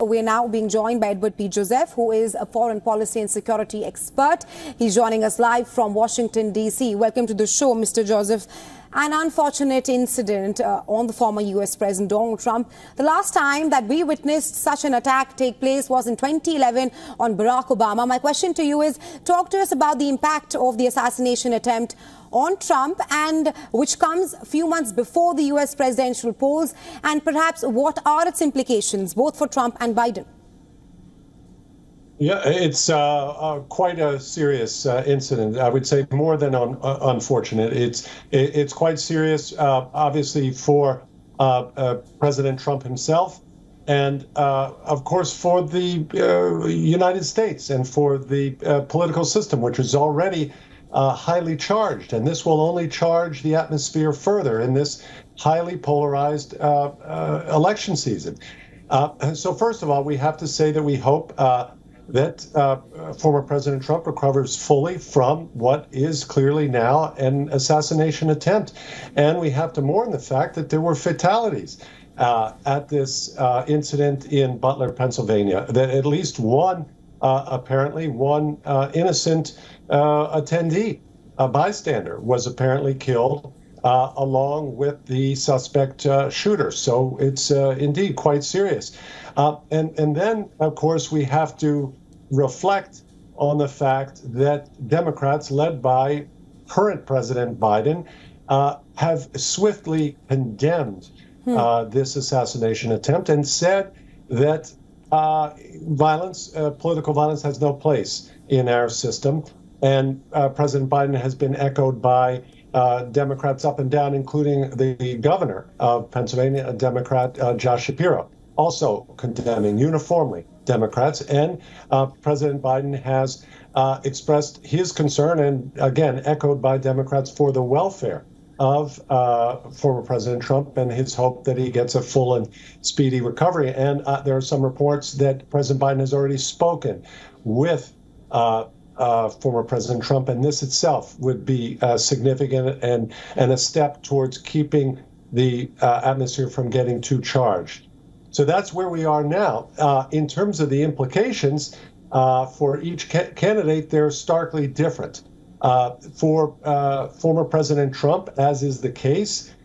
We're now being joined by Edward P. Joseph, who is a foreign policy and security expert. He's joining us live from Washington, D.C. Welcome to the show, Mr. Joseph. An unfortunate incident on the former U.S. President Donald Trump. The last time that we witnessed such an attack take place was in 2011 on Barack Obama. My question to you is, talk to us about the impact of the assassination attempt on Trump, and which comes a few months before the U.S. presidential polls, and perhaps what are its implications both for Trump and Biden? Yeah, it's quite a serious incident. I would say more than unfortunate. It's quite serious, obviously, for President Trump himself, and of course for the United States and for the political system, which is already highly charged. And this will only charge the atmosphere further in this highly polarized election season. So first of all, we have to say that we hope that former President Trump recovers fully from what is clearly now an assassination attempt. And we have to mourn the fact that there were fatalities at this incident in Butler, Pennsylvania, that at least one, apparently one innocent attendee, a bystander, was apparently killed along with the suspect shooter. So it's indeed quite serious. And then, of course, we have to reflect on the fact that Democrats, led by current President Biden, have swiftly condemned this assassination attempt and said that political violence has no place in our system. And President Biden has been echoed by Democrats up and down, including the governor of Pennsylvania, a Democrat, Josh Shapiro, also condemning uniformly Democrats. And President Biden has expressed his concern, and again, echoed by Democrats, for the welfare of former President Trump and his hope that he gets a full and speedy recovery. And there are some reports that President Biden has already spoken with former President Trump, and this itself would be significant and a step towards keeping the atmosphere from getting too charged. So that's where we are now. In terms of the implications for each candidate, they're starkly different. For former President Trump, as is the case,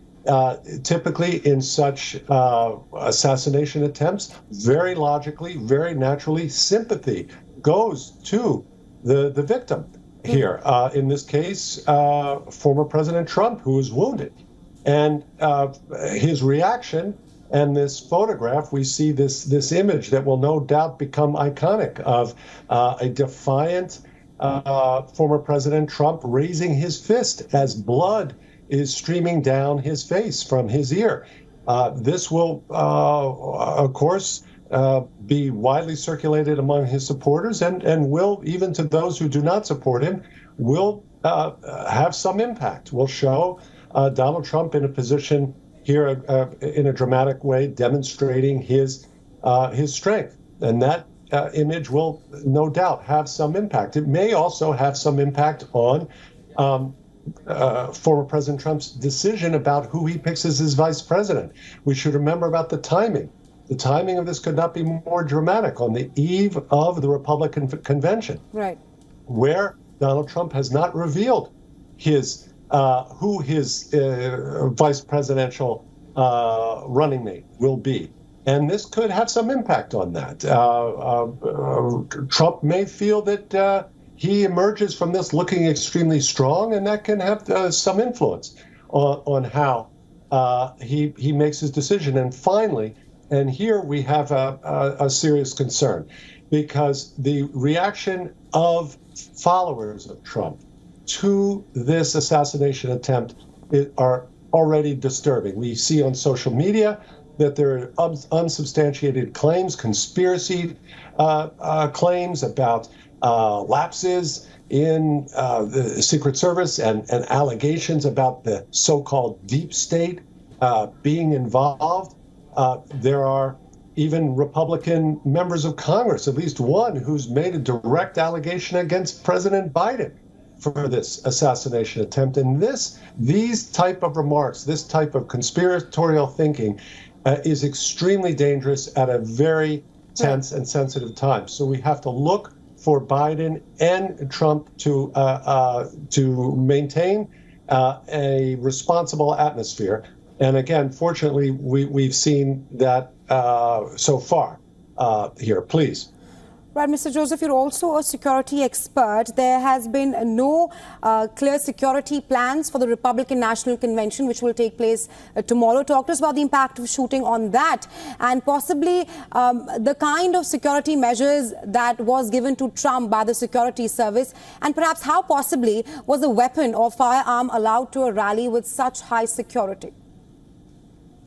typically in such assassination attempts, very logically, very naturally, sympathy goes to the victim here. In this case, former President Trump, who was wounded. And his reaction, and this photograph, we see this image that will no doubt become iconic of a defiant former President Trump raising his fist as blood is streaming down his face from his ear. This will, of course, be widely circulated among his supporters, and will, even to those who do not support him, will have some impact, will show Donald Trump in a position here in a dramatic way, demonstrating his strength. And that image will no doubt have some impact. It may also have some impact on former President Trump's decision about who he picks as his vice president. We should remember about the timing. The timing of this could not be more dramatic, on the eve of the Republican convention, right, where Donald Trump has not revealed his who his vice presidential running mate will be. And this could have some impact on that. Trump may feel that he emerges from this looking extremely strong, and that can have some influence on how he makes his decision. And finally, and here we have a serious concern, because the reaction of followers of Trump to this assassination attempt are already disturbing. We see on social media that there are unsubstantiated claims, conspiracy claims about lapses in the Secret Service, and allegations about the so-called deep state being involved. There are even Republican members of Congress, at least one, who's made a direct allegation against President Biden for this assassination attempt. And these type of remarks, this type of conspiratorial thinking is extremely dangerous at a very tense and sensitive times. So we have to look for Biden and Trump to maintain a responsible atmosphere. And again, fortunately, we've seen that so far here. Please. Right, Mr. Joseph, you're also a security expert. There has been no clear security plans for the Republican National Convention, which will take place tomorrow. Talk to us about the impact of shooting on that and possibly the kind of security measures that was given to Trump by the security service, and perhaps how possibly was a weapon or firearm allowed to a rally with such high security?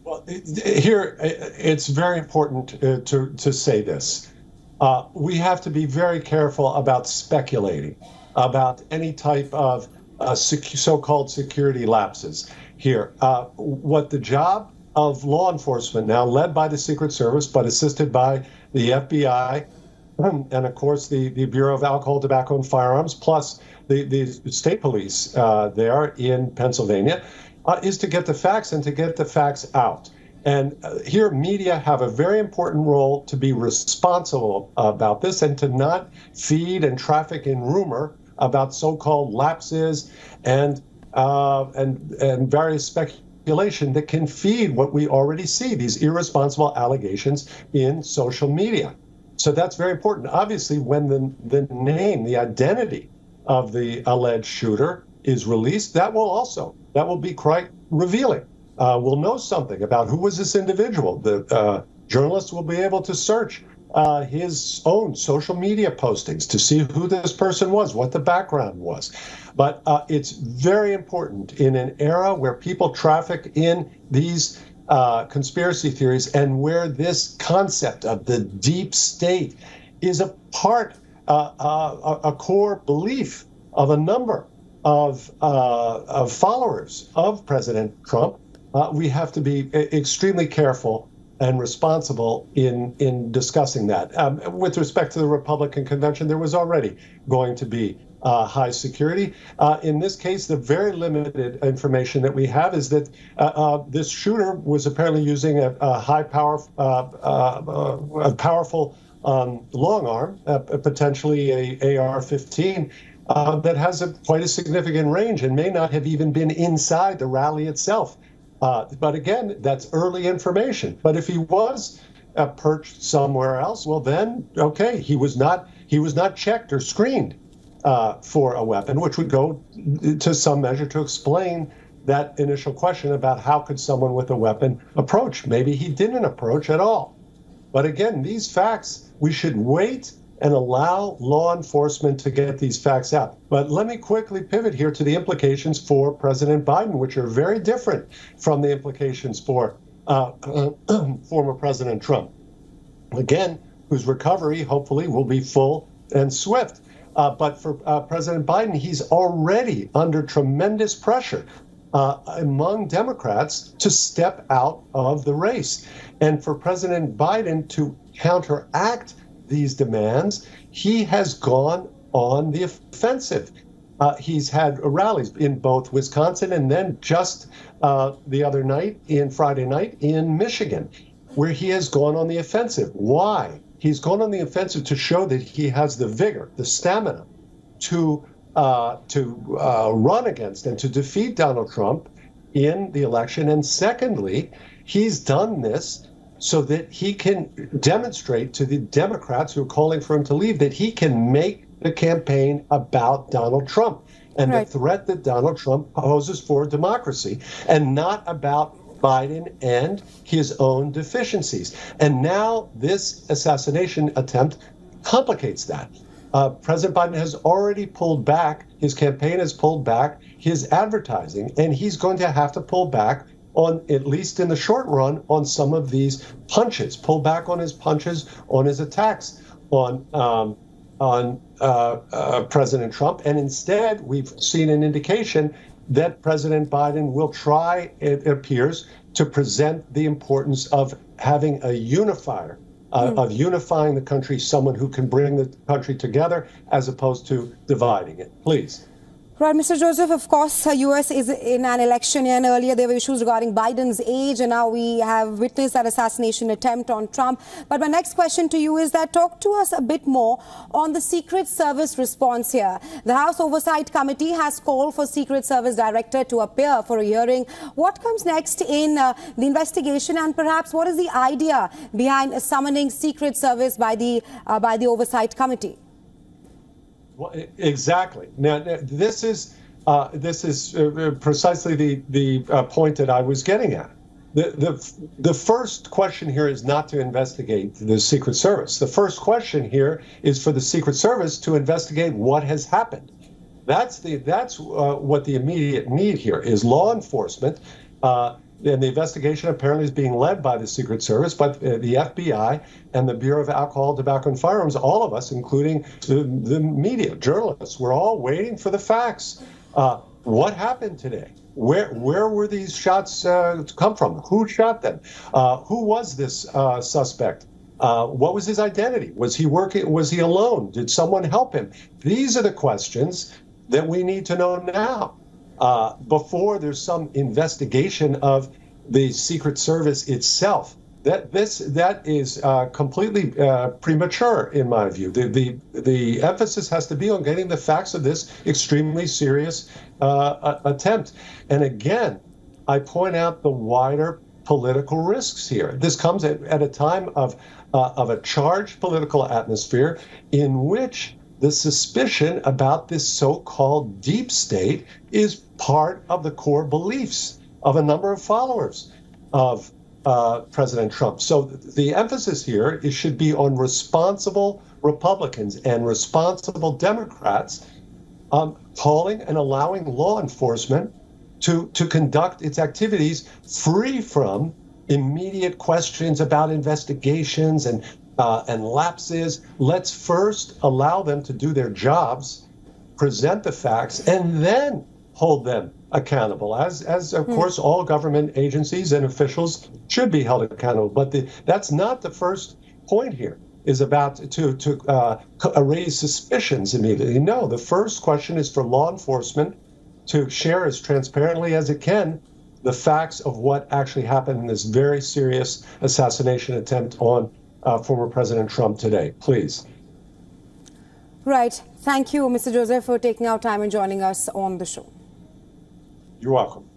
Well, here, it's very important to say this. We have to be very careful about speculating about any type of so-called security lapses here. What the job of law enforcement, now led by the Secret Service, but assisted by the FBI, and of course the Bureau of Alcohol, Tobacco, and Firearms, plus the state police there in Pennsylvania, is to get the facts and to get the facts out. And here, media have a very important role to be responsible about this and to not feed and traffic in rumor about so-called lapses and various speculation that can feed what we already see, these irresponsible allegations in social media. So that's very important. Obviously, when the name, the identity of the alleged shooter is released, that will be quite revealing. We'll know something about who was this individual. The journalists will be able to search his own social media postings to see who this person was, what the background was. But it's very important in an era where people traffic in these conspiracy theories and where this concept of the deep state is a part, a core belief of a number of followers of President Trump. We have to be extremely careful and responsible in discussing that. With respect to the Republican convention, there was already going to be high security. In this case, the very limited information that we have is that this shooter was apparently using a powerful long arm, potentially a AR-15, that has quite a significant range and may not have even been inside the rally itself. But again, that's early information. But if he was perched somewhere else, well, then, okay, he was not checked or screened for a weapon, which would go to some measure to explain that initial question about how could someone with a weapon approach. Maybe he didn't approach at all. But again, these facts, we should wait and allow law enforcement to get these facts out. But let me quickly pivot here to the implications for President Biden, which are very different from the implications for former President Trump. Again, whose recovery hopefully will be full and swift. But for President Biden, he's already under tremendous pressure among Democrats to step out of the race. And for President Biden to counteract these demands, he has gone on the offensive. He's had rallies in both Wisconsin and then just the other night, Friday night, in Michigan, where he has gone on the offensive. Why? He's gone on the offensive to show that he has the vigor, the stamina to run against and to defeat Donald Trump in the election. And secondly, he's done this so that he can demonstrate to the Democrats who are calling for him to leave that he can make the campaign about Donald Trump and the threat that Donald Trump poses for democracy, and not about Biden and his own deficiencies. And now this assassination attempt complicates that. President Biden has already pulled back, his campaign has pulled back his advertising, and he's going to have to pull back on, at least in the short run, on some of these punches, pull back on his punches, on his attacks on President Trump. And instead, we've seen an indication that President Biden will try, it appears, to present the importance of having a unifier, of unifying the country, someone who can bring the country together as opposed to dividing it. Please. Right, Mr. Joseph, of course, US is in an election year, and earlier there were issues regarding Biden's age, and now we have witnessed that assassination attempt on Trump. But my next question to you is that talk to us a bit more on the Secret Service response here. The House Oversight Committee has called for Secret Service Director to appear for a hearing. What comes next in the investigation, and perhaps what is the idea behind summoning Secret Service by the Oversight Committee? Well, exactly. Now, this is precisely the point that I was getting at. The first question here is not to investigate the Secret Service. The first question here is for the Secret Service to investigate what has happened. That's what the immediate need here is. Law enforcement. And the investigation apparently is being led by the Secret Service, but the FBI and the Bureau of Alcohol, Tobacco, and Firearms, all of us, including the media, journalists, we're all waiting for the facts. What happened today? Where were these shots come from? Who shot them? Who was this suspect? What was his identity? Was he working? Was he alone? Did someone help him? These are the questions that we need to know now. Before there's some investigation of the Secret Service itself. That is completely premature, in my view. The emphasis has to be on getting the facts of this extremely serious attempt. And again, I point out the wider political risks here. This comes at a time of a charged political atmosphere in which the suspicion about this so-called deep state is part of the core beliefs of a number of followers of President Trump. So the emphasis here should be on responsible Republicans and responsible Democrats calling and allowing law enforcement to conduct its activities free from immediate questions about investigations and lapses. Let's first allow them to do their jobs, present the facts, and then hold them accountable, as of course all government agencies and officials should be held accountable. But that's not the first point here, is about to raise suspicions immediately. No, the first question is for law enforcement to share as transparently as it can the facts of what actually happened in this very serious assassination attempt on former President Trump today, please. Right. Thank you, Mr. Joseph, for taking our time and joining us on the show. You're welcome.